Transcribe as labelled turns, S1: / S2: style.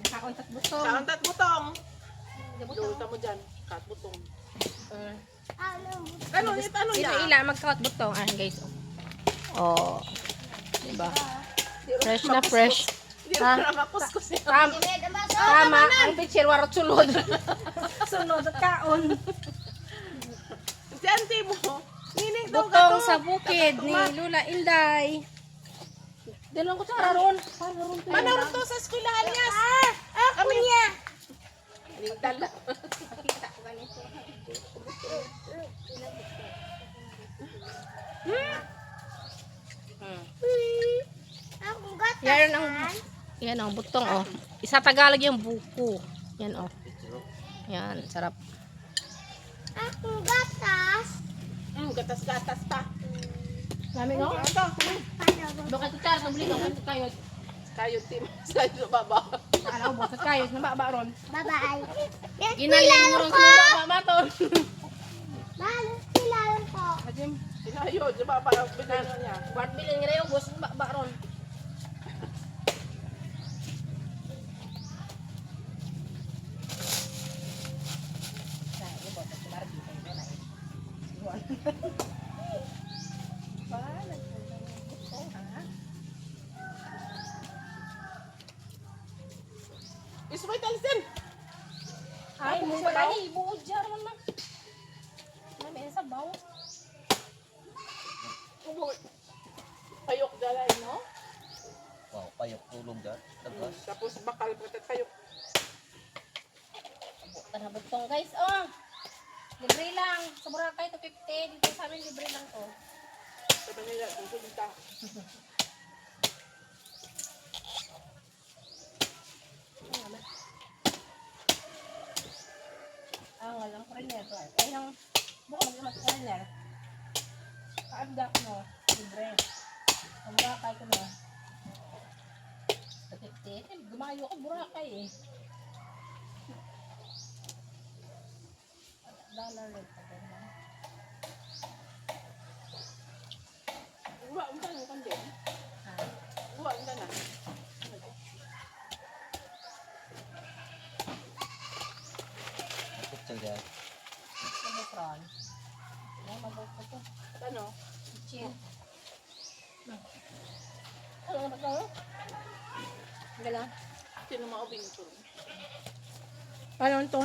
S1: Kauntat butong.
S2: Kauntat butong. Luta mo dyan. Kat butong. Ano
S1: Ito
S2: yan?
S1: ila magkaot butong. Guys. Oh. Diba? Fresh na fresh.
S2: Hindi rin na makuskus yan.
S1: Tama. Ang pitcher warot sulod. Sunod at kaon.
S2: Si auntie mo. Nining daw
S1: Butong sa bukid ni Lula Inday. Dalawang ko sa raron.
S2: Manaroon to sa eskwelahan niya. Kami niya. Dala. Yan ang butong oh. Isa Tagalog yung buko. Yan oh. Yan, sarap. Gatas-gatas pa. Dami no? Bakit ito sa buli ka kayo? Kayo team sa baba. Alaw mo sa kayo na baba ron.
S3: Bye-bye.
S1: Ginaling mo ron sa baba to.
S3: Mahal, kailangan ko.
S1: Ajim,
S2: Inayo, di ba parang bilang niya.
S1: buat bilin nga yung bus baba ron.
S2: Ismay talisin.
S1: Ay, mo ba ni buod jar man man. May sa baw.
S2: Payok dalay, no?
S4: Wow, payok tulong dyan. Tagas.
S2: Tapos bakal patat payok.
S1: Tara butong guys, oh. Libre lang. Sa Boracay to 50. Dito sa amin libre lang to.
S2: Sa Manila, dito dito.
S1: Walang foreigner to. Ay, yung buka mag-imas foreigner. Kaabda ko no. Libre. Ang Boracay ko no. Sa 50. Gumayo ko Boracay eh. Dollar rate pa ganda.
S2: Uwa, unta mo kandil. Uwa, unta na.
S4: Picture dyan.
S1: Ano prawn? Ano mag-out ko to?
S2: Ano?
S1: Chin. Ano ba ito? Galang.
S2: Sino maubing ito?
S1: Ano ito?